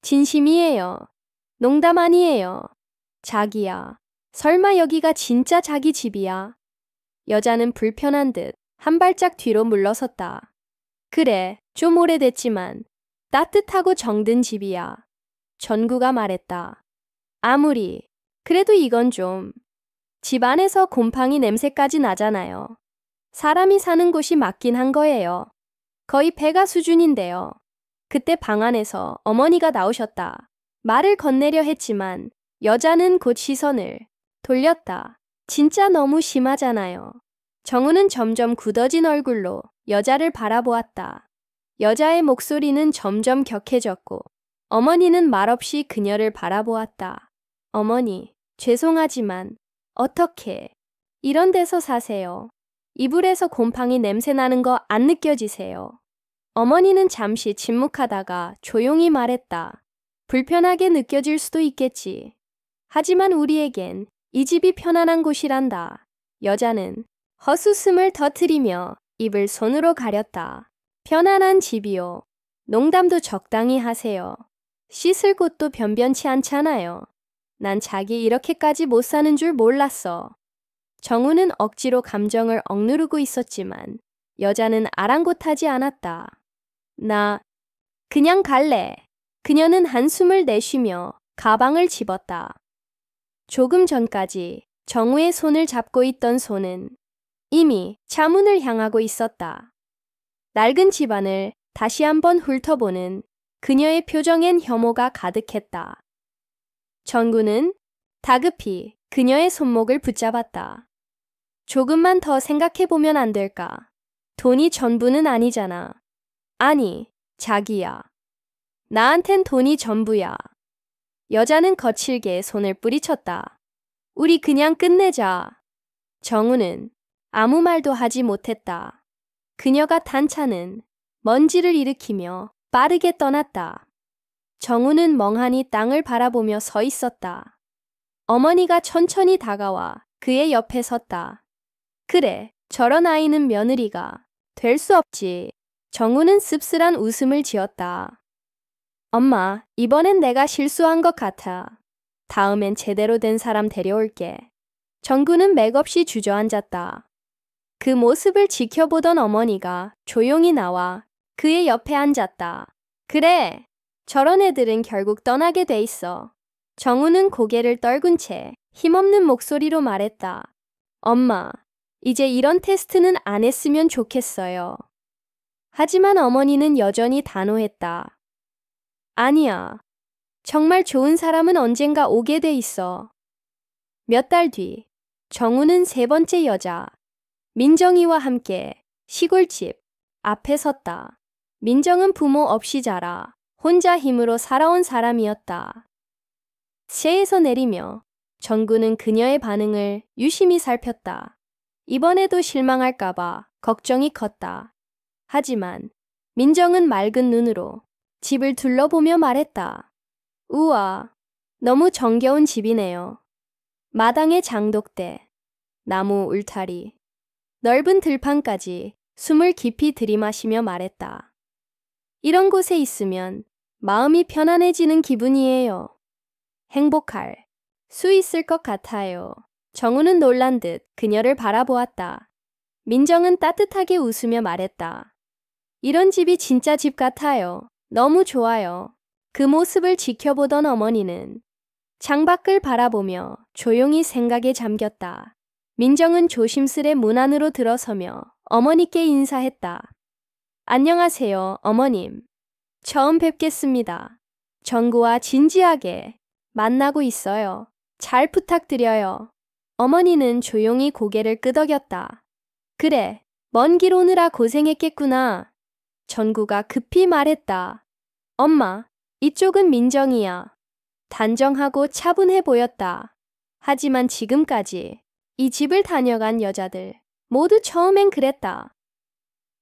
진심이에요. 농담 아니에요. 자기야, 설마 여기가 진짜 자기 집이야? 여자는 불편한 듯 한 발짝 뒤로 물러섰다. 그래, 좀 오래됐지만 따뜻하고 정든 집이야. 전구가 말했다. 아무리 그래도 이건 좀. 집 안에서 곰팡이 냄새까지 나잖아요. 사람이 사는 곳이 맞긴 한 거예요. 거의 폐가 수준인데요. 그때 방 안에서 어머니가 나오셨다. 말을 건네려 했지만 여자는 곧 시선을 돌렸다. 진짜 너무 심하잖아요. 정우는 점점 굳어진 얼굴로 여자를 바라보았다. 여자의 목소리는 점점 격해졌고 어머니는 말없이 그녀를 바라보았다. 어머니, 죄송하지만 어떻게 이런 데서 사세요? 이불에서 곰팡이 냄새 나는 거 안 느껴지세요? 어머니는 잠시 침묵하다가 조용히 말했다. 불편하게 느껴질 수도 있겠지. 하지만 우리에겐 이 집이 편안한 곳이란다. 여자는 헛웃음을 터뜨리며 입을 손으로 가렸다. 편안한 집이요. 농담도 적당히 하세요. 씻을 곳도 변변치 않잖아요. 난 자기 이렇게까지 못 사는 줄 몰랐어. 정우는 억지로 감정을 억누르고 있었지만 여자는 아랑곳하지 않았다. 나 그냥 갈래. 그녀는 한숨을 내쉬며 가방을 집었다. 조금 전까지 정우의 손을 잡고 있던 손은 이미 차문을 향하고 있었다. 낡은 집안을 다시 한번 훑어보는 그녀의 표정엔 혐오가 가득했다. 전구는 다급히 그녀의 손목을 붙잡았다. 조금만 더 생각해보면 안 될까? 돈이 전부는 아니잖아. 아니, 자기야. 나한텐 돈이 전부야. 여자는 거칠게 손을 뿌리쳤다. 우리 그냥 끝내자. 정우는 아무 말도 하지 못했다. 그녀가 탄 차는 먼지를 일으키며 빠르게 떠났다. 정우는 멍하니 땅을 바라보며 서 있었다. 어머니가 천천히 다가와 그의 옆에 섰다. 그래, 저런 아이는 며느리가 될 수 없지. 정우는 씁쓸한 웃음을 지었다. 엄마, 이번엔 내가 실수한 것 같아. 다음엔 제대로 된 사람 데려올게. 정구는 맥없이 주저앉았다. 그 모습을 지켜보던 어머니가 조용히 나와 그의 옆에 앉았다. 그래, 저런 애들은 결국 떠나게 돼 있어. 정우는 고개를 떨군 채 힘없는 목소리로 말했다. 엄마, 이제 이런 테스트는 안 했으면 좋겠어요. 하지만 어머니는 여전히 단호했다. 아니야. 정말 좋은 사람은 언젠가 오게 돼 있어. 몇 달 뒤, 정우는 세 번째 여자, 민정이와 함께 시골집 앞에 섰다. 민정은 부모 없이 자라 혼자 힘으로 살아온 사람이었다. 새에서 내리며 정구는 그녀의 반응을 유심히 살폈다. 이번에도 실망할까봐 걱정이 컸다. 하지만 민정은 맑은 눈으로 집을 둘러보며 말했다. 우와, 너무 정겨운 집이네요. 마당에 장독대, 나무 울타리, 넓은 들판까지 숨을 깊이 들이마시며 말했다. 이런 곳에 있으면 마음이 편안해지는 기분이에요. 행복할 수 있을 것 같아요. 정우는 놀란 듯 그녀를 바라보았다. 민정은 따뜻하게 웃으며 말했다. 이런 집이 진짜 집 같아요. 너무 좋아요. 그 모습을 지켜보던 어머니는 창밖을 바라보며 조용히 생각에 잠겼다. 민정은 조심스레 문 안으로 들어서며 어머니께 인사했다. 안녕하세요, 어머님. 처음 뵙겠습니다. 정구와 진지하게 만나고 있어요. 잘 부탁드려요. 어머니는 조용히 고개를 끄덕였다. 그래, 먼 길 오느라 고생했겠구나. 전구가 급히 말했다. 엄마, 이쪽은 민정이야. 단정하고 차분해 보였다. 하지만 지금까지 이 집을 다녀간 여자들 모두 처음엔 그랬다.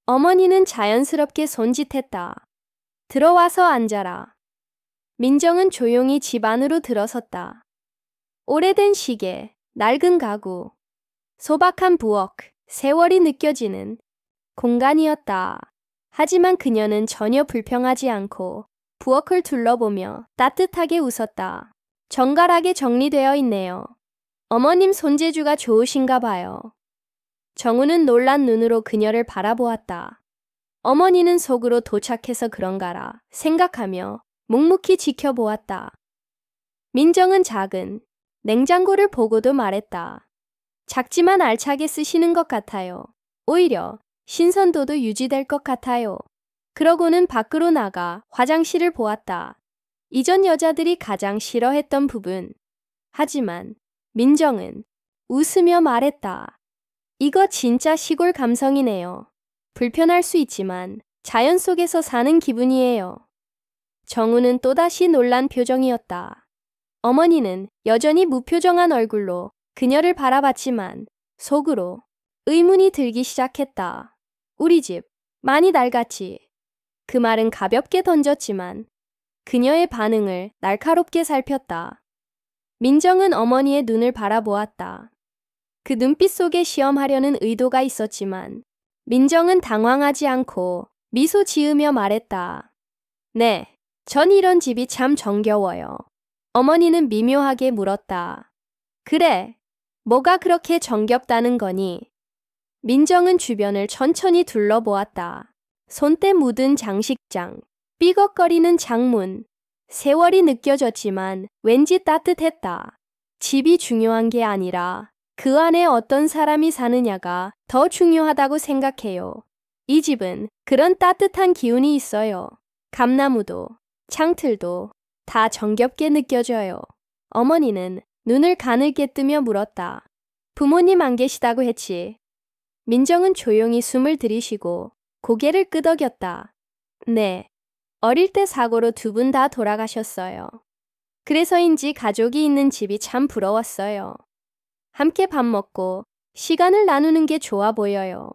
어머니는 자연스럽게 손짓했다. 들어와서 앉아라. 민정은 조용히 집 안으로 들어섰다. 오래된 시계, 낡은 가구, 소박한 부엌, 세월이 느껴지는 공간이었다. 하지만 그녀는 전혀 불평하지 않고 부엌을 둘러보며 따뜻하게 웃었다. 정갈하게 정리되어 있네요. 어머님 손재주가 좋으신가 봐요. 정우는 놀란 눈으로 그녀를 바라보았다. 어머니는 속으로 도착해서 그런가라 생각하며 묵묵히 지켜보았다. 민정은 작은 냉장고를 보고도 말했다. 작지만 알차게 쓰시는 것 같아요. 오히려 신선도도 유지될 것 같아요. 그러고는 밖으로 나가 화장실을 보았다. 이전 여자들이 가장 싫어했던 부분. 하지만 민정은 웃으며 말했다. 이거 진짜 시골 감성이네요. 불편할 수 있지만 자연 속에서 사는 기분이에요. 정우는 또다시 놀란 표정이었다. 어머니는 여전히 무표정한 얼굴로 그녀를 바라봤지만 속으로 의문이 들기 시작했다. 우리 집 많이 낡았지. 그 말은 가볍게 던졌지만 그녀의 반응을 날카롭게 살폈다. 민정은 어머니의 눈을 바라보았다. 그 눈빛 속에 시험하려는 의도가 있었지만 민정은 당황하지 않고 미소 지으며 말했다. 네, 전 이런 집이 참 정겨워요. 어머니는 미묘하게 물었다. 그래, 뭐가 그렇게 정겹다는 거니? 민정은 주변을 천천히 둘러보았다. 손때 묻은 장식장, 삐걱거리는 창문, 세월이 느껴졌지만 왠지 따뜻했다. 집이 중요한 게 아니라 그 안에 어떤 사람이 사느냐가 더 중요하다고 생각해요. 이 집은 그런 따뜻한 기운이 있어요. 감나무도, 창틀도 다 정겹게 느껴져요. 어머니는 눈을 가늘게 뜨며 물었다. 부모님 안 계시다고 했지. 민정은 조용히 숨을 들이쉬고 고개를 끄덕였다. 네, 어릴 때 사고로 두 분 다 돌아가셨어요. 그래서인지 가족이 있는 집이 참 부러웠어요. 함께 밥 먹고 시간을 나누는 게 좋아 보여요.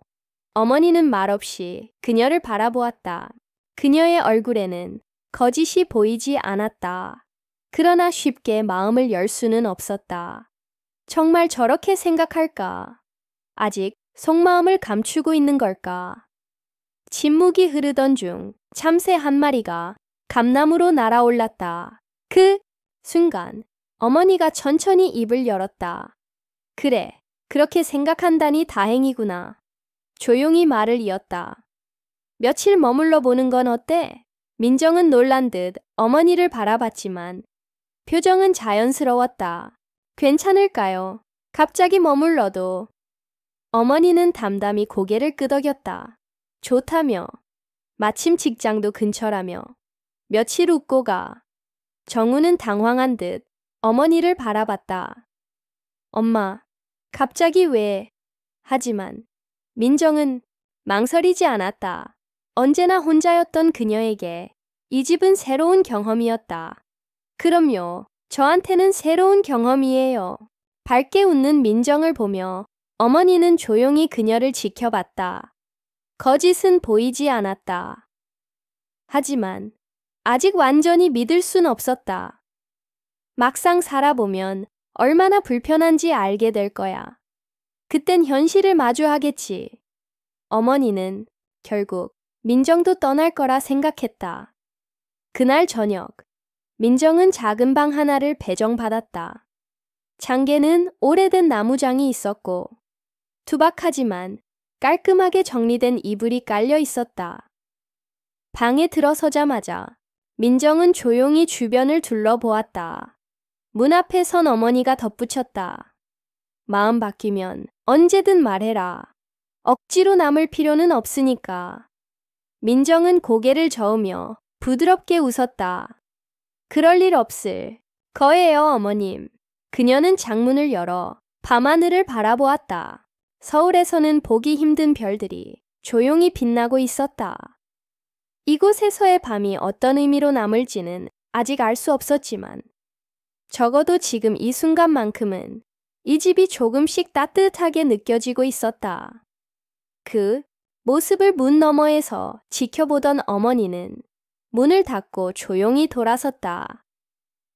어머니는 말없이 그녀를 바라보았다. 그녀의 얼굴에는 거짓이 보이지 않았다. 그러나 쉽게 마음을 열 수는 없었다. 정말 저렇게 생각할까? 아직 속마음을 감추고 있는 걸까? 침묵이 흐르던 중 참새 한 마리가 감나무로 날아올랐다. 그 순간 어머니가 천천히 입을 열었다. 그래, 그렇게 생각한다니 다행이구나. 조용히 말을 이었다. 며칠 머물러 보는 건 어때? 민정은 놀란 듯 어머니를 바라봤지만 표정은 자연스러웠다. 괜찮을까요? 갑자기 머물러도. 어머니는 담담히 고개를 끄덕였다. 좋다며. 마침 직장도 근처라며. 며칠 웃고 가. 정우는 당황한 듯 어머니를 바라봤다. 엄마, 갑자기 왜? 하지만 민정은 망설이지 않았다. 언제나 혼자였던 그녀에게 이 집은 새로운 경험이었다. 그럼요, 저한테는 새로운 경험이에요. 밝게 웃는 민정을 보며 어머니는 조용히 그녀를 지켜봤다. 거짓은 보이지 않았다. 하지만 아직 완전히 믿을 순 없었다. 막상 살아보면 얼마나 불편한지 알게 될 거야. 그땐 현실을 마주하겠지. 어머니는 결국 민정도 떠날 거라 생각했다. 그날 저녁, 민정은 작은 방 하나를 배정받았다. 장계는 오래된 나무장이 있었고 투박하지만 깔끔하게 정리된 이불이 깔려 있었다. 방에 들어서자마자 민정은 조용히 주변을 둘러보았다. 문 앞에 선 어머니가 덧붙였다. 마음 바뀌면 언제든 말해라. 억지로 남을 필요는 없으니까. 민정은 고개를 저으며 부드럽게 웃었다. 그럴 일 없을 거예요, 어머님. 그녀는 창문을 열어 밤하늘을 바라보았다. 서울에서는 보기 힘든 별들이 조용히 빛나고 있었다. 이곳에서의 밤이 어떤 의미로 남을지는 아직 알 수 없었지만 적어도 지금 이 순간만큼은 이 집이 조금씩 따뜻하게 느껴지고 있었다. 그 모습을 문 너머에서 지켜보던 어머니는 문을 닫고 조용히 돌아섰다.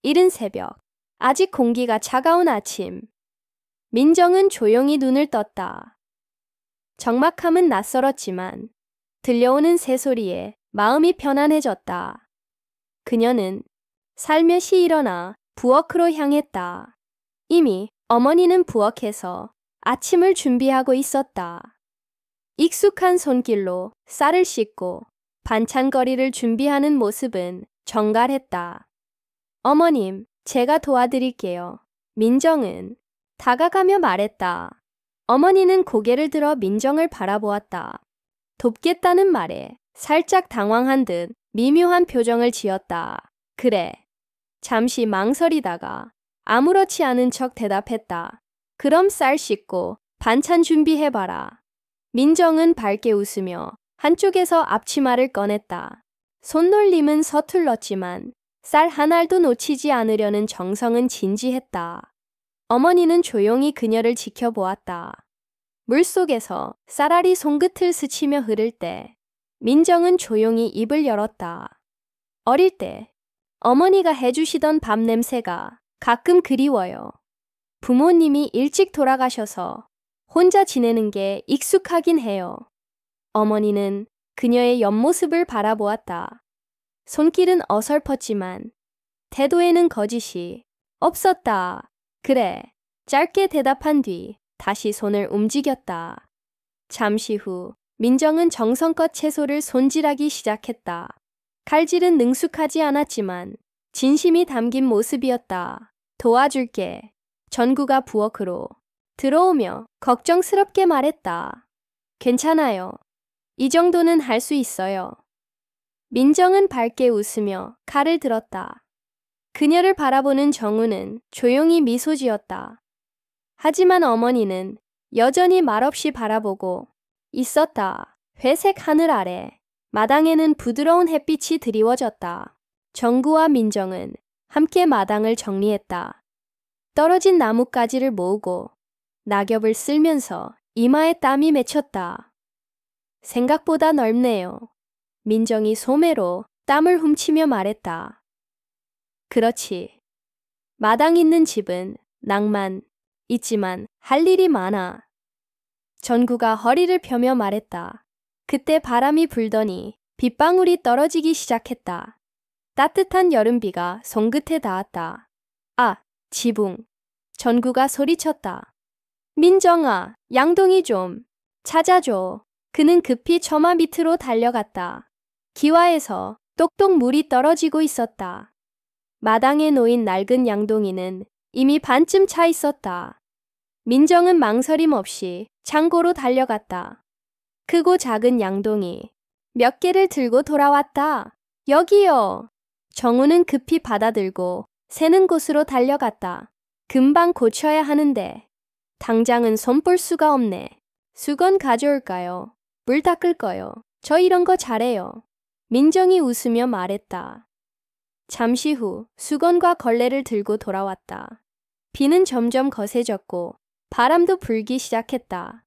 이른 새벽, 아직 공기가 차가운 아침. 민정은 조용히 눈을 떴다. 적막함은 낯설었지만 들려오는 새소리에 마음이 편안해졌다. 그녀는 살며시 일어나 부엌으로 향했다. 이미 어머니는 부엌에서 아침을 준비하고 있었다. 익숙한 손길로 쌀을 씻고 반찬거리를 준비하는 모습은 정갈했다. 어머님, 제가 도와드릴게요. 민정은 다가가며 말했다. 어머니는 고개를 들어 민정을 바라보았다. 돕겠다는 말에 살짝 당황한 듯 미묘한 표정을 지었다. 그래. 잠시 망설이다가 아무렇지 않은 척 대답했다. 그럼 쌀 씻고 반찬 준비해봐라. 민정은 밝게 웃으며 한쪽에서 앞치마를 꺼냈다. 손놀림은 서툴렀지만 쌀 한 알도 놓치지 않으려는 정성은 진지했다. 어머니는 조용히 그녀를 지켜보았다. 물속에서 쌀알이 손끝을 스치며 흐를 때 민정은 조용히 입을 열었다. 어릴 때 어머니가 해주시던 밥 냄새가 가끔 그리워요. 부모님이 일찍 돌아가셔서 혼자 지내는 게 익숙하긴 해요. 어머니는 그녀의 옆모습을 바라보았다. 손길은 어설펐지만 태도에는 거짓이 없었다. 그래. 짧게 대답한 뒤 다시 손을 움직였다. 잠시 후 민정은 정성껏 채소를 손질하기 시작했다. 칼질은 능숙하지 않았지만 진심이 담긴 모습이었다. 도와줄게. 전구가 부엌으로 들어오며 걱정스럽게 말했다. 괜찮아요. 이 정도는 할 수 있어요. 민정은 밝게 웃으며 칼을 들었다. 그녀를 바라보는 정우는 조용히 미소 지었다. 하지만 어머니는 여전히 말없이 바라보고 있었다. 회색 하늘 아래 마당에는 부드러운 햇빛이 드리워졌다. 정구와 민정은 함께 마당을 정리했다. 떨어진 나뭇가지를 모으고 낙엽을 쓸면서 이마에 땀이 맺혔다. 생각보다 넓네요. 민정이 소매로 땀을 훔치며 말했다. 그렇지. 마당 있는 집은 낭만 있지만 할 일이 많아. 전구가 허리를 펴며 말했다. 그때 바람이 불더니 빗방울이 떨어지기 시작했다. 따뜻한 여름비가 손끝에 닿았다. 아, 지붕. 전구가 소리쳤다. 민정아, 양동이 좀 찾아줘. 그는 급히 처마 밑으로 달려갔다. 기와에서 똑똑 물이 떨어지고 있었다. 마당에 놓인 낡은 양동이는 이미 반쯤 차 있었다. 민정은 망설임 없이 창고로 달려갔다. 크고 작은 양동이 몇 개를 들고 돌아왔다. 여기요. 정우는 급히 받아들고 새는 곳으로 달려갔다. 금방 고쳐야 하는데 당장은 손볼 수가 없네. 수건 가져올까요? 물 닦을 거요. 저 이런 거 잘해요. 민정이 웃으며 말했다. 잠시 후 수건과 걸레를 들고 돌아왔다. 비는 점점 거세졌고 바람도 불기 시작했다.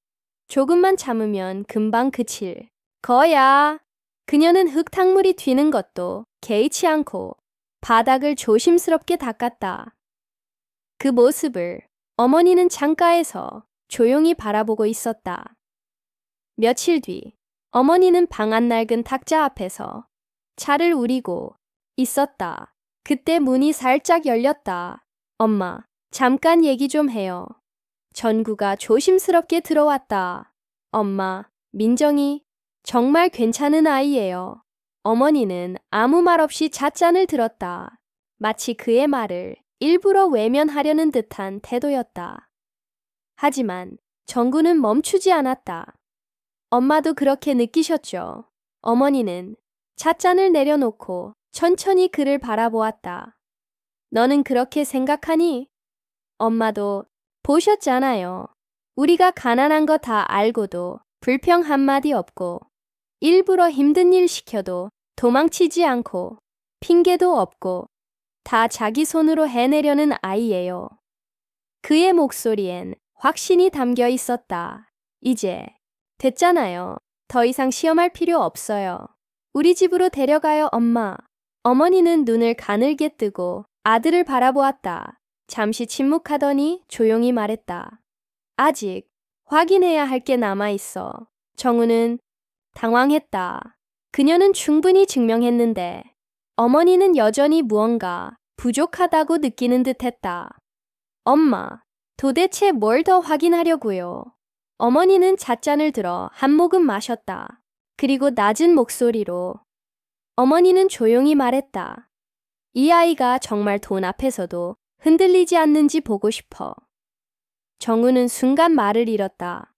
조금만 참으면 금방 그칠 거야. 그녀는 흙탕물이 튀는 것도 개의치 않고 바닥을 조심스럽게 닦았다. 그 모습을 어머니는 창가에서 조용히 바라보고 있었다. 며칠 뒤 어머니는 방 안 낡은 탁자 앞에서 차를 우리고 있었다. 그때 문이 살짝 열렸다. 엄마, 잠깐 얘기 좀 해요. 전구가 조심스럽게 들어왔다. 엄마, 민정이 정말 괜찮은 아이예요. 어머니는 아무 말 없이 찻잔을 들었다. 마치 그의 말을 일부러 외면하려는 듯한 태도였다. 하지만 전구는 멈추지 않았다. 엄마도 그렇게 느끼셨죠? 어머니는 찻잔을 내려놓고 천천히 그를 바라보았다. 너는 그렇게 생각하니? 엄마도 보셨잖아요. 우리가 가난한 거 다 알고도 불평 한마디 없고 일부러 힘든 일 시켜도 도망치지 않고 핑계도 없고 다 자기 손으로 해내려는 아이예요. 그의 목소리엔 확신이 담겨 있었다. 이제 됐잖아요. 더 이상 시험할 필요 없어요. 우리 집으로 데려가요, 엄마. 어머니는 눈을 가늘게 뜨고 아들을 바라보았다. 잠시 침묵하더니 조용히 말했다. 아직 확인해야 할 게 남아있어. 정우는 당황했다. 그녀는 충분히 증명했는데 어머니는 여전히 무언가 부족하다고 느끼는 듯했다. 엄마, 도대체 뭘 더 확인하려고요? 어머니는 찻잔을 들어 한 모금 마셨다. 그리고 낮은 목소리로 어머니는 조용히 말했다. 이 아이가 정말 돈 앞에서도 흔들리지 않는지 보고 싶어. 정우는 순간 말을 잃었다.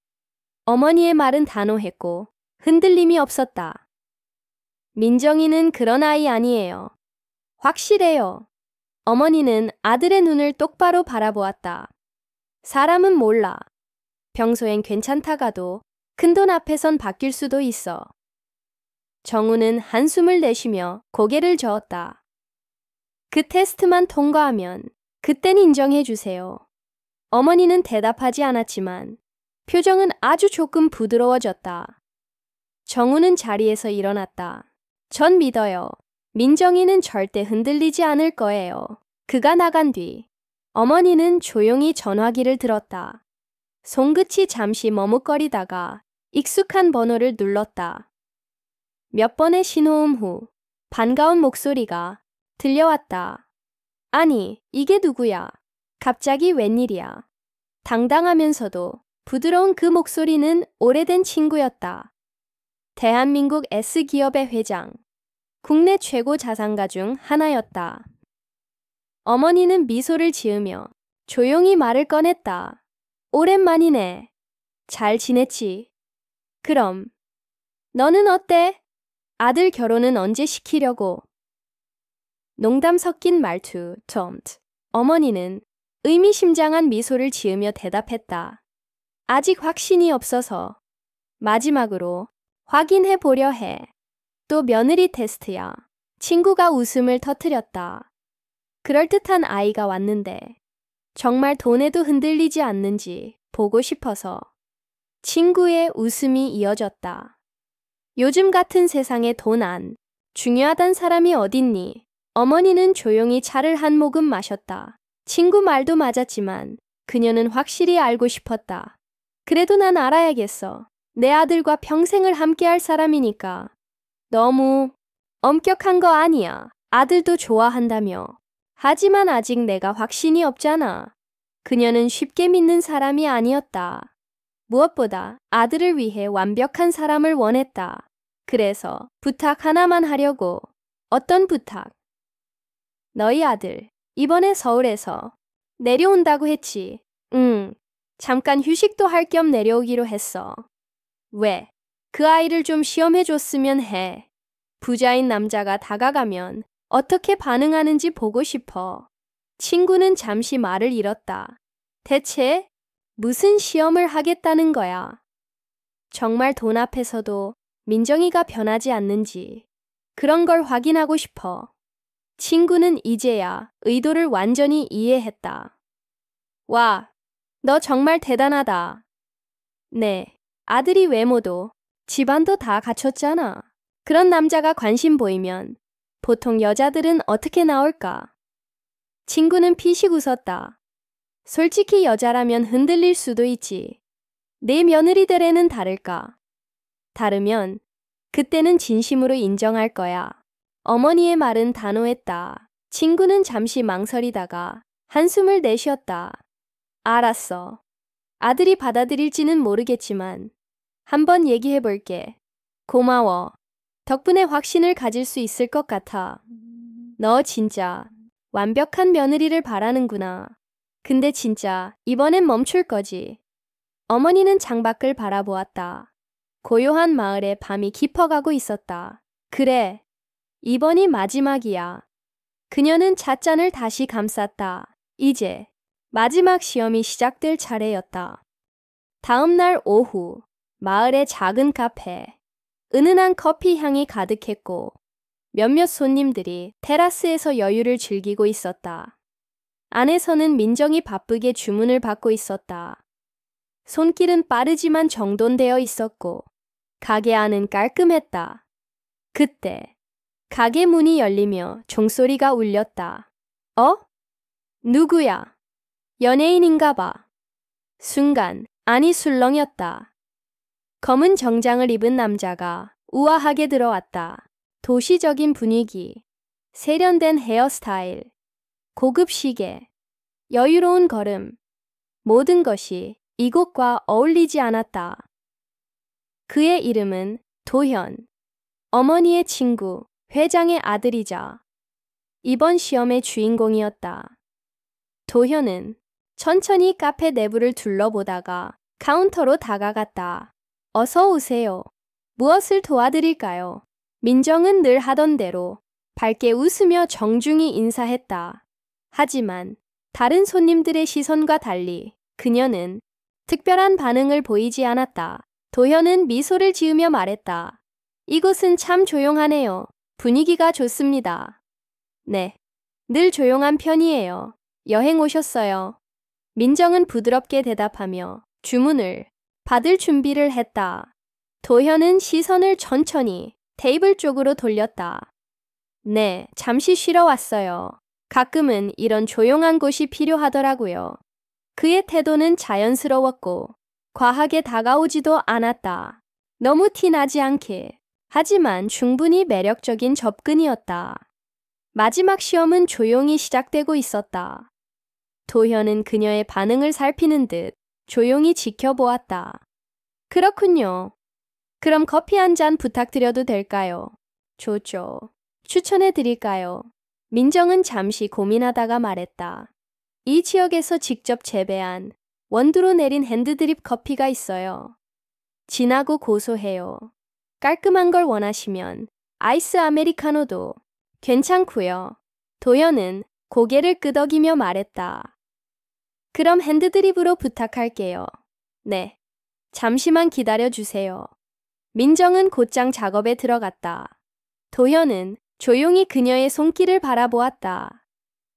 어머니의 말은 단호했고 흔들림이 없었다. 민정이는 그런 아이 아니에요. 확실해요. 어머니는 아들의 눈을 똑바로 바라보았다. 사람은 몰라. 평소엔 괜찮다가도 큰돈 앞에선 바뀔 수도 있어. 정우는 한숨을 내쉬며 고개를 저었다. 그 테스트만 통과하면 그땐 인정해 주세요. 어머니는 대답하지 않았지만 표정은 아주 조금 부드러워졌다. 정우는 자리에서 일어났다. 전 믿어요. 민정이는 절대 흔들리지 않을 거예요. 그가 나간 뒤 어머니는 조용히 전화기를 들었다. 손끝이 잠시 머뭇거리다가 익숙한 번호를 눌렀다. 몇 번의 신호음 후 반가운 목소리가 들려왔다. 아니, 이게 누구야? 갑자기 웬일이야? 당당하면서도 부드러운 그 목소리는 오래된 친구였다. 대한민국 S기업의 회장, 국내 최고 자산가 중 하나였다. 어머니는 미소를 지으며 조용히 말을 꺼냈다. 오랜만이네. 잘 지냈지? 그럼 너는 어때? 아들 결혼은 언제 시키려고? 농담 섞인 말투, 톰트. 어머니는 의미심장한 미소를 지으며 대답했다. 아직 확신이 없어서. 마지막으로 확인해 보려 해. 또 며느리 테스트야. 친구가 웃음을 터뜨렸다. 그럴듯한 아이가 왔는데 정말 돈에도 흔들리지 않는지 보고 싶어서. 친구의 웃음이 이어졌다. 요즘 같은 세상에 돈 안 중요하단 사람이 어딨니? 어머니는 조용히 차를 한 모금 마셨다. 친구 말도 맞았지만 그녀는 확실히 알고 싶었다. 그래도 난 알아야겠어. 내 아들과 평생을 함께할 사람이니까. 너무 엄격한 거 아니야. 아들도 좋아한다며. 하지만 아직 내가 확신이 없잖아. 그녀는 쉽게 믿는 사람이 아니었다. 무엇보다 아들을 위해 완벽한 사람을 원했다. 그래서 부탁 하나만 하려고. 어떤 부탁? 너희 아들 이번에 서울에서 내려온다고 했지. 잠깐 휴식도 할 겸 내려오기로 했어. 왜? 그 아이를 좀 시험해줬으면 해. 부자인 남자가 다가가면 어떻게 반응하는지 보고 싶어. 친구는 잠시 말을 잃었다. 대체 무슨 시험을 하겠다는 거야? 정말 돈 앞에서도 민정이가 변하지 않는지 그런 걸 확인하고 싶어. 친구는 이제야 의도를 완전히 이해했다. 와, 너 정말 대단하다. 네, 아들이 외모도 집안도 다 갖췄잖아. 그런 남자가 관심 보이면 보통 여자들은 어떻게 나올까? 친구는 피식 웃었다. 솔직히 여자라면 흔들릴 수도 있지. 내 며느리들에는 다를까? 다르면 그때는 진심으로 인정할 거야. 어머니의 말은 단호했다. 친구는 잠시 망설이다가 한숨을 내쉬었다. 알았어. 아들이 받아들일지는 모르겠지만 한번 얘기해 볼게. 고마워. 덕분에 확신을 가질 수 있을 것 같아. 너 진짜 완벽한 며느리를 바라는구나. 근데 진짜 이번엔 멈출 거지. 어머니는 창밖을 바라보았다. 고요한 마을에 밤이 깊어가고 있었다. 그래, 이번이 마지막이야. 그녀는 찻잔을 다시 감쌌다. 이제 마지막 시험이 시작될 차례였다. 다음 날 오후, 마을의 작은 카페. 은은한 커피 향이 가득했고 몇몇 손님들이 테라스에서 여유를 즐기고 있었다. 안에서는 민정이 바쁘게 주문을 받고 있었다. 손길은 빠르지만 정돈되어 있었고 가게 안은 깔끔했다. 그때 가게 문이 열리며 종소리가 울렸다. 어? 누구야? 연예인인가 봐. 순간 안이 술렁였다. 검은 정장을 입은 남자가 우아하게 들어왔다. 도시적인 분위기, 세련된 헤어스타일, 고급 시계, 여유로운 걸음, 모든 것이 이곳과 어울리지 않았다. 그의 이름은 도현, 어머니의 친구, 회장의 아들이자 이번 시험의 주인공이었다. 도현은 천천히 카페 내부를 둘러보다가 카운터로 다가갔다. 어서 오세요. 무엇을 도와드릴까요? 민정은 늘 하던 대로 밝게 웃으며 정중히 인사했다. 하지만 다른 손님들의 시선과 달리 그녀는 특별한 반응을 보이지 않았다. 도현은 미소를 지으며 말했다. 이곳은 참 조용하네요. 분위기가 좋습니다. 네, 늘 조용한 편이에요. 여행 오셨어요. 민정은 부드럽게 대답하며 주문을 받을 준비를 했다. 도현은 시선을 천천히 테이블 쪽으로 돌렸다. 네, 잠시 쉬러 왔어요. 가끔은 이런 조용한 곳이 필요하더라고요. 그의 태도는 자연스러웠고 과하게 다가오지도 않았다. 너무 티나지 않게, 하지만 충분히 매력적인 접근이었다. 마지막 시험은 조용히 시작되고 있었다. 도현은 그녀의 반응을 살피는 듯 조용히 지켜보았다. 그렇군요. 그럼 커피 한 잔 부탁드려도 될까요? 좋죠. 추천해 드릴까요? 민정은 잠시 고민하다가 말했다. 이 지역에서 직접 재배한 원두로 내린 핸드드립 커피가 있어요. 진하고 고소해요. 깔끔한 걸 원하시면 아이스 아메리카노도 괜찮고요. 도현은 고개를 끄덕이며 말했다. 그럼 핸드드립으로 부탁할게요. 네. 잠시만 기다려 주세요. 민정은 곧장 작업에 들어갔다. 도현은 조용히 그녀의 손길을 바라보았다.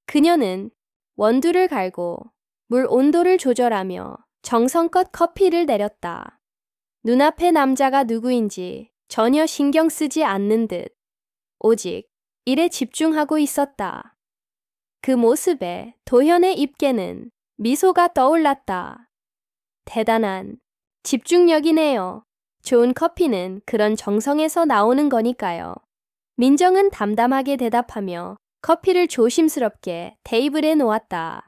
그녀는 원두를 갈고 물 온도를 조절하며 정성껏 커피를 내렸다. 눈앞의 남자가 누구인지 전혀 신경 쓰지 않는 듯 오직 일에 집중하고 있었다. 그 모습에 도현의 입에는 미소가 떠올랐다. 대단한 집중력이네요. 좋은 커피는 그런 정성에서 나오는 거니까요. 민정은 담담하게 대답하며 커피를 조심스럽게 테이블에 놓았다.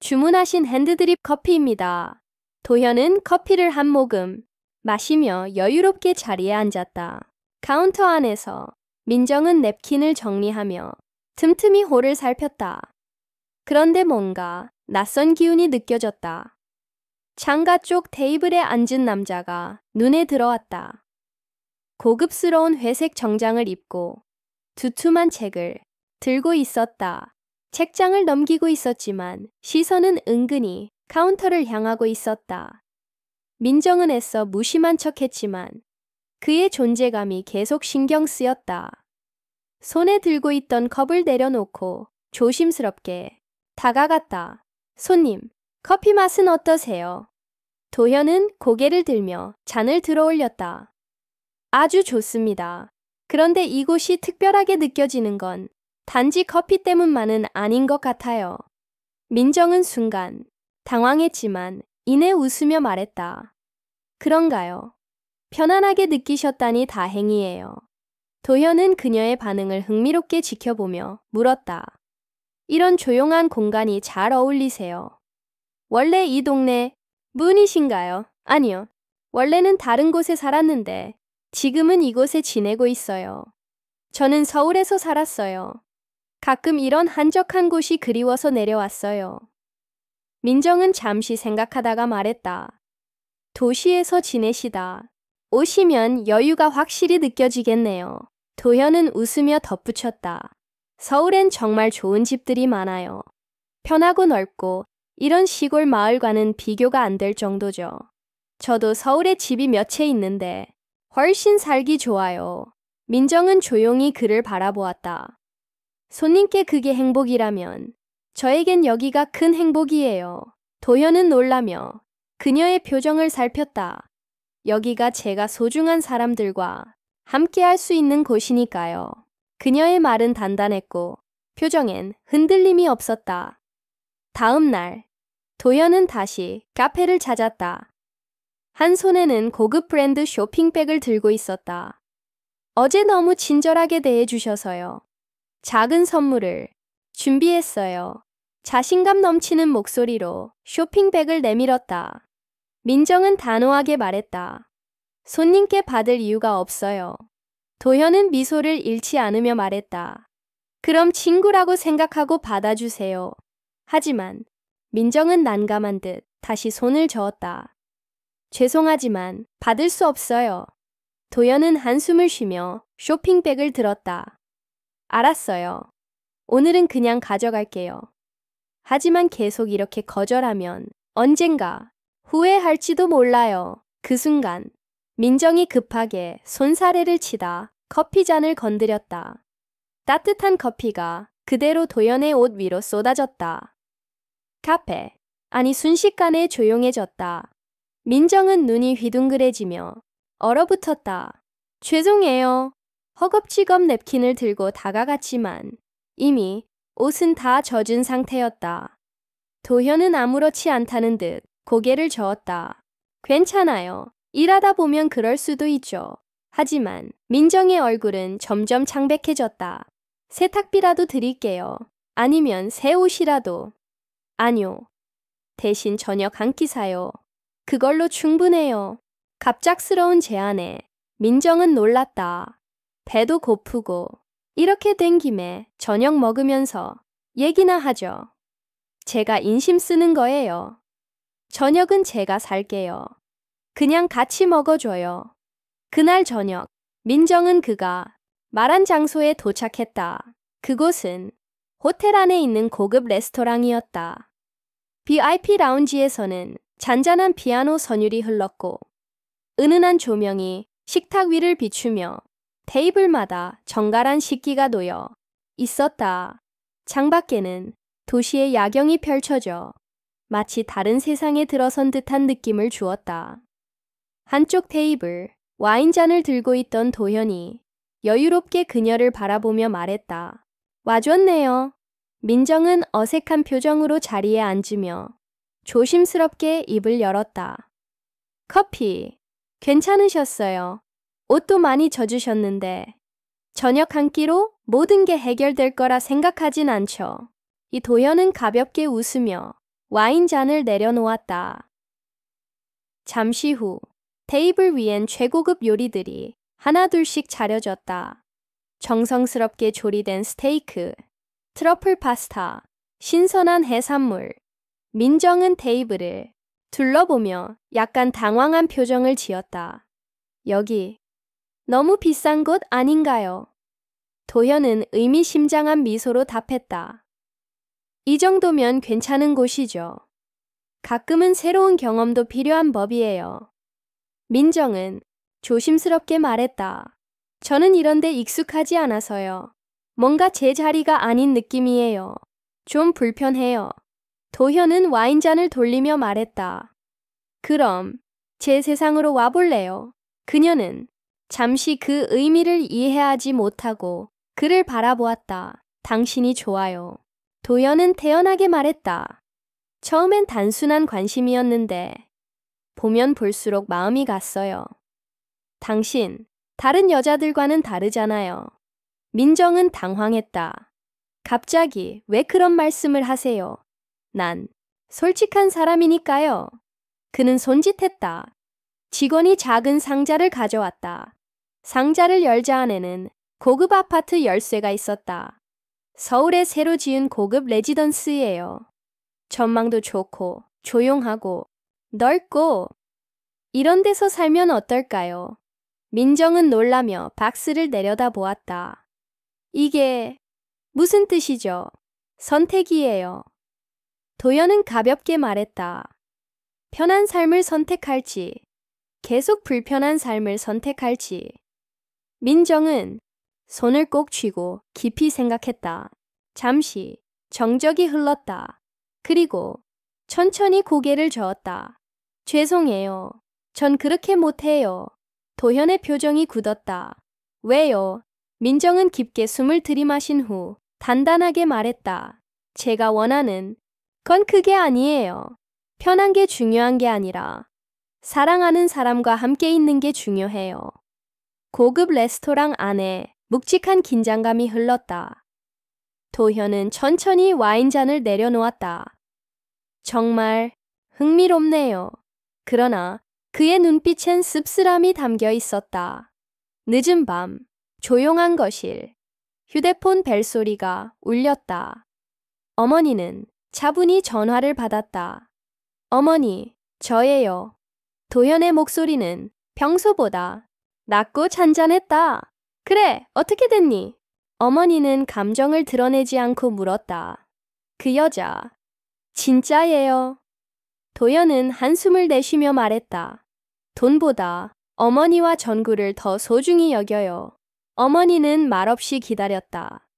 주문하신 핸드드립 커피입니다. 도현은 커피를 한 모금 마시며 여유롭게 자리에 앉았다. 카운터 안에서 민정은 냅킨을 정리하며 틈틈이 홀을 살폈다. 그런데 뭔가 낯선 기운이 느껴졌다. 창가 쪽 테이블에 앉은 남자가 눈에 들어왔다. 고급스러운 회색 정장을 입고 두툼한 책을 들고 있었다. 책장을 넘기고 있었지만 시선은 은근히 카운터를 향하고 있었다. 민정은 애써 무심한 척했지만 그의 존재감이 계속 신경 쓰였다. 손에 들고 있던 컵을 내려놓고 조심스럽게 다가갔다. 손님, 커피 맛은 어떠세요? 도현은 고개를 들며 잔을 들어올렸다. 아주 좋습니다. 그런데 이곳이 특별하게 느껴지는 건 단지 커피 때문만은 아닌 것 같아요. 민정은 순간 당황했지만 이내 웃으며 말했다. 그런가요? 편안하게 느끼셨다니 다행이에요. 도현은 그녀의 반응을 흥미롭게 지켜보며 물었다. 이런 조용한 공간이 잘 어울리세요. 원래 이 동네 분이신가요? 아니요. 원래는 다른 곳에 살았는데 지금은 이곳에 지내고 있어요. 저는 서울에서 살았어요. 가끔 이런 한적한 곳이 그리워서 내려왔어요. 민정은 잠시 생각하다가 말했다. 도시에서 지내시다. 오시면 여유가 확실히 느껴지겠네요. 도현은 웃으며 덧붙였다. 서울엔 정말 좋은 집들이 많아요. 편하고 넓고 이런 시골 마을과는 비교가 안 될 정도죠. 저도 서울에 집이 몇 채 있는데 훨씬 살기 좋아요. 민정은 조용히 그를 바라보았다. 손님께 그게 행복이라면 저에겐 여기가 큰 행복이에요. 도현은 놀라며 그녀의 표정을 살폈다. 여기가 제가 소중한 사람들과 함께 할 수 있는 곳이니까요. 그녀의 말은 단단했고 표정엔 흔들림이 없었다. 다음 날, 도현은 다시 카페를 찾았다. 한 손에는 고급 브랜드 쇼핑백을 들고 있었다. 어제 너무 친절하게 대해주셔서요. 작은 선물을 준비했어요. 자신감 넘치는 목소리로 쇼핑백을 내밀었다. 민정은 단호하게 말했다. 손님께 받을 이유가 없어요. 도현은 미소를 잃지 않으며 말했다. 그럼 친구라고 생각하고 받아주세요. 하지만 민정은 난감한 듯 다시 손을 저었다. 죄송하지만 받을 수 없어요. 도현은 한숨을 쉬며 쇼핑백을 들었다. 알았어요. 오늘은 그냥 가져갈게요. 하지만 계속 이렇게 거절하면 언젠가 후회할지도 몰라요. 그 순간 민정이 급하게 손사래를 치다 커피잔을 건드렸다. 따뜻한 커피가 그대로 도연의 옷 위로 쏟아졌다. 카페, 아니 순식간에 조용해졌다. 민정은 눈이 휘둥그레지며 얼어붙었다. 죄송해요. 허겁지겁 냅킨을 들고 다가갔지만 이미 옷은 다 젖은 상태였다. 도현은 아무렇지 않다는 듯 고개를 저었다. 괜찮아요. 일하다 보면 그럴 수도 있죠. 하지만 민정의 얼굴은 점점 창백해졌다. 세탁비라도 드릴게요. 아니면 새 옷이라도. 아니요. 대신 저녁 한 끼 사요. 그걸로 충분해요. 갑작스러운 제안에 민정은 놀랐다. 배도 고프고 이렇게 된 김에 저녁 먹으면서 얘기나 하죠. 제가 인심 쓰는 거예요. 저녁은 제가 살게요. 그냥 같이 먹어줘요. 그날 저녁, 민정은 그가 말한 장소에 도착했다. 그곳은 호텔 안에 있는 고급 레스토랑이었다. VIP 라운지에서는 잔잔한 피아노 선율이 흘렀고 은은한 조명이 식탁 위를 비추며 테이블마다 정갈한 식기가 놓여 있었다. 창밖에는 도시의 야경이 펼쳐져 마치 다른 세상에 들어선 듯한 느낌을 주었다. 한쪽 테이블, 와인잔을 들고 있던 도현이 여유롭게 그녀를 바라보며 말했다. 와줬네요. 민정은 어색한 표정으로 자리에 앉으며 조심스럽게 입을 열었다. 커피, 괜찮으셨어요. 옷도 많이 젖으셨는데 저녁 한 끼로 모든 게 해결될 거라 생각하진 않죠. 이 도현은 가볍게 웃으며 와인잔을 내려놓았다. 잠시 후 테이블 위엔 최고급 요리들이 하나둘씩 차려졌다. 정성스럽게 조리된 스테이크, 트러플 파스타, 신선한 해산물. 민정은 테이블을 둘러보며 약간 당황한 표정을 지었다. 여기 너무 비싼 곳 아닌가요? 도현은 의미심장한 미소로 답했다. 이 정도면 괜찮은 곳이죠. 가끔은 새로운 경험도 필요한 법이에요. 민정은 조심스럽게 말했다. 저는 이런 데 익숙하지 않아서요. 뭔가 제 자리가 아닌 느낌이에요. 좀 불편해요. 도현은 와인잔을 돌리며 말했다. 그럼 제 세상으로 와볼래요? 그녀는 잠시 그 의미를 이해하지 못하고 그를 바라보았다. 당신이 좋아요. 도현은 태연하게 말했다. 처음엔 단순한 관심이었는데 보면 볼수록 마음이 갔어요. 당신, 다른 여자들과는 다르잖아요. 민정은 당황했다. 갑자기 왜 그런 말씀을 하세요? 난 솔직한 사람이니까요. 그는 손짓했다. 직원이 작은 상자를 가져왔다. 상자를 열자 안에는 고급 아파트 열쇠가 있었다. 서울에 새로 지은 고급 레지던스예요. 전망도 좋고 조용하고 넓고 이런 데서 살면 어떨까요? 민정은 놀라며 박스를 내려다보았다. 이게 무슨 뜻이죠? 선택이에요. 도연은 가볍게 말했다. 편한 삶을 선택할지, 계속 불편한 삶을 선택할지. 민정은 손을 꼭 쥐고 깊이 생각했다. 잠시 정적이 흘렀다. 그리고 천천히 고개를 저었다. 죄송해요. 전 그렇게 못해요. 도현의 표정이 굳었다. 왜요? 민정은 깊게 숨을 들이마신 후 단단하게 말했다. 제가 원하는 건 그게 아니에요. 편한 게 중요한 게 아니라 사랑하는 사람과 함께 있는 게 중요해요. 고급 레스토랑 안에 묵직한 긴장감이 흘렀다. 도현은 천천히 와인잔을 내려놓았다. 정말 흥미롭네요. 그러나 그의 눈빛엔 씁쓸함이 담겨 있었다. 늦은 밤, 조용한 거실. 휴대폰 벨소리가 울렸다. 어머니는 차분히 전화를 받았다. 어머니, 저예요. 도현의 목소리는 평소보다 낮고 잔잔했다. 그래, 어떻게 됐니? 어머니는 감정을 드러내지 않고 물었다. 그 여자, 진짜예요. 도현은 한숨을 내쉬며 말했다. 돈보다 어머니와 전구를 더 소중히 여겨요. 어머니는 말없이 기다렸다.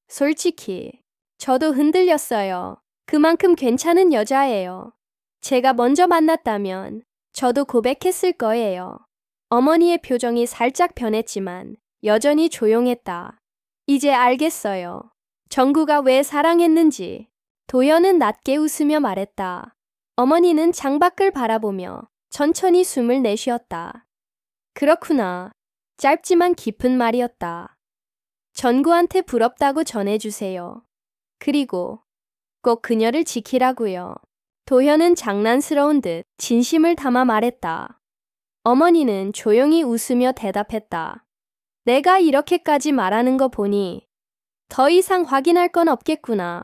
솔직히 저도 흔들렸어요. 그만큼 괜찮은 여자예요. 제가 먼저 만났다면 저도 고백했을 거예요. 어머니의 표정이 살짝 변했지만 여전히 조용했다. 이제 알겠어요. 정구가 왜 사랑했는지. 도현은 낮게 웃으며 말했다. 어머니는 창밖을 바라보며 천천히 숨을 내쉬었다. 그렇구나. 짧지만 깊은 말이었다. 전구한테 부럽다고 전해주세요. 그리고 꼭 그녀를 지키라고요. 도현은 장난스러운 듯 진심을 담아 말했다. 어머니는 조용히 웃으며 대답했다. 내가 이렇게까지 말하는 거 보니 더 이상 확인할 건 없겠구나.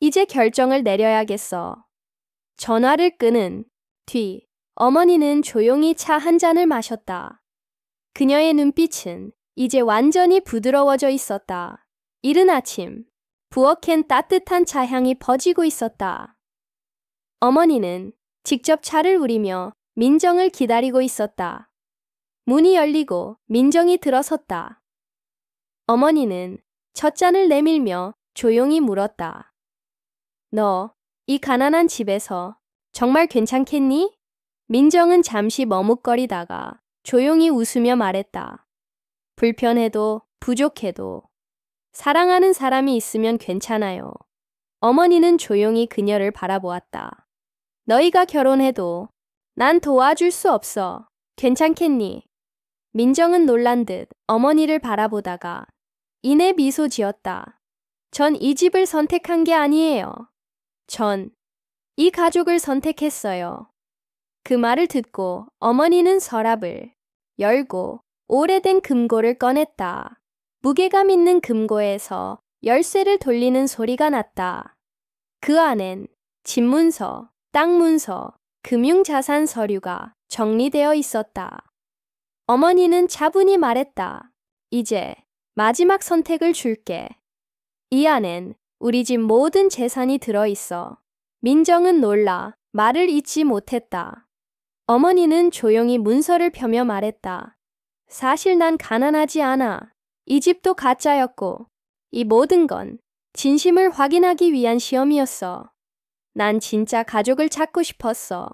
이제 결정을 내려야겠어. 전화를 끊은 뒤 어머니는 조용히 차 한 잔을 마셨다. 그녀의 눈빛은 이제 완전히 부드러워져 있었다. 이른 아침, 부엌엔 따뜻한 차향이 퍼지고 있었다. 어머니는 직접 차를 우리며 민정을 기다리고 있었다. 문이 열리고 민정이 들어섰다. 어머니는 첫 잔을 내밀며 조용히 물었다. 너, 이 가난한 집에서 정말 괜찮겠니? 민정은 잠시 머뭇거리다가 조용히 웃으며 말했다. 불편해도 부족해도 사랑하는 사람이 있으면 괜찮아요. 어머니는 조용히 그녀를 바라보았다. 너희가 결혼해도 난 도와줄 수 없어. 괜찮겠니? 민정은 놀란 듯 어머니를 바라보다가 이내 미소 지었다. 전 이 집을 선택한 게 아니에요. 전 이 가족을 선택했어요. 그 말을 듣고 어머니는 서랍을 열고 오래된 금고를 꺼냈다. 무게감 있는 금고에서 열쇠를 돌리는 소리가 났다. 그 안엔 집문서, 땅문서, 금융자산 서류가 정리되어 있었다. 어머니는 차분히 말했다. 이제 마지막 선택을 줄게. 이 안엔 우리 집 모든 재산이 들어있어. 민정은 놀라 말을 잇지 못했다. 어머니는 조용히 문서를 펴며 말했다. 사실 난 가난하지 않아. 이 집도 가짜였고 이 모든 건 진심을 확인하기 위한 시험이었어. 난 진짜 가족을 찾고 싶었어.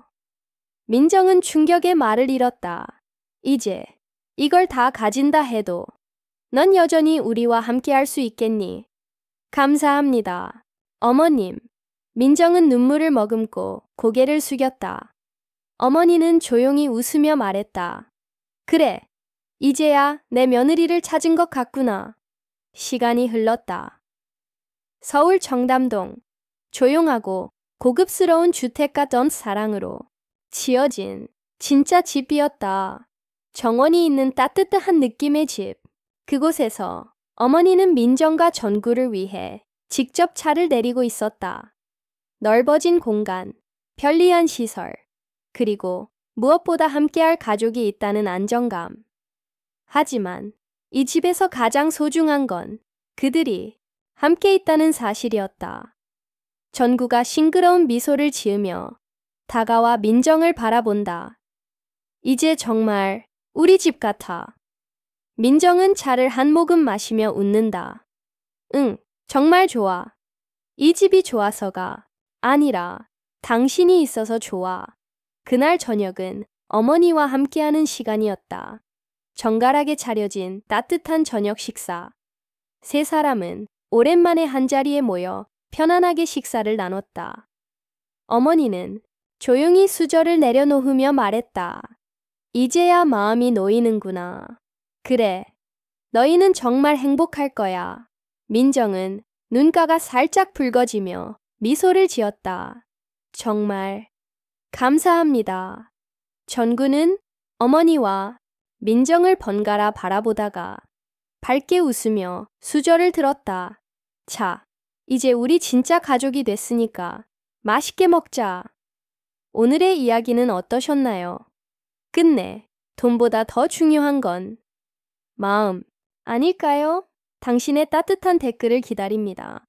민정은 충격의 말을 잃었다. 이제 이걸 다 가진다 해도 넌 여전히 우리와 함께할 수 있겠니? 감사합니다. 어머님. 민정은 눈물을 머금고 고개를 숙였다. 어머니는 조용히 웃으며 말했다. 그래, 이제야 내 며느리를 찾은 것 같구나. 시간이 흘렀다. 서울 청담동, 조용하고 고급스러운 주택가 던 사랑으로 지어진 진짜 집이었다. 정원이 있는 따뜻한 느낌의 집. 그곳에서 어머니는 민정과 전구를 위해 직접 차를 내리고 있었다. 넓어진 공간, 편리한 시설, 그리고 무엇보다 함께할 가족이 있다는 안정감. 하지만 이 집에서 가장 소중한 건 그들이 함께 있다는 사실이었다. 전구가 싱그러운 미소를 지으며 다가와 민정을 바라본다. 이제 정말 우리 집 같아. 민정은 차를 한 모금 마시며 웃는다. 응, 정말 좋아. 이 집이 좋아서가 아니라 당신이 있어서 좋아. 그날 저녁은 어머니와 함께하는 시간이었다. 정갈하게 차려진 따뜻한 저녁 식사. 세 사람은 오랜만에 한자리에 모여 편안하게 식사를 나눴다. 어머니는 조용히 수저를 내려놓으며 말했다. 이제야 마음이 놓이는구나. 그래, 너희는 정말 행복할 거야. 민정은 눈가가 살짝 붉어지며 미소를 지었다. 정말 감사합니다. 전구는 어머니와 민정을 번갈아 바라보다가 밝게 웃으며 수저를 들었다. 자, 이제 우리 진짜 가족이 됐으니까 맛있게 먹자. 오늘의 이야기는 어떠셨나요? 끝내 돈보다 더 중요한 건 마음 아닐까요? 당신의 따뜻한 댓글을 기다립니다.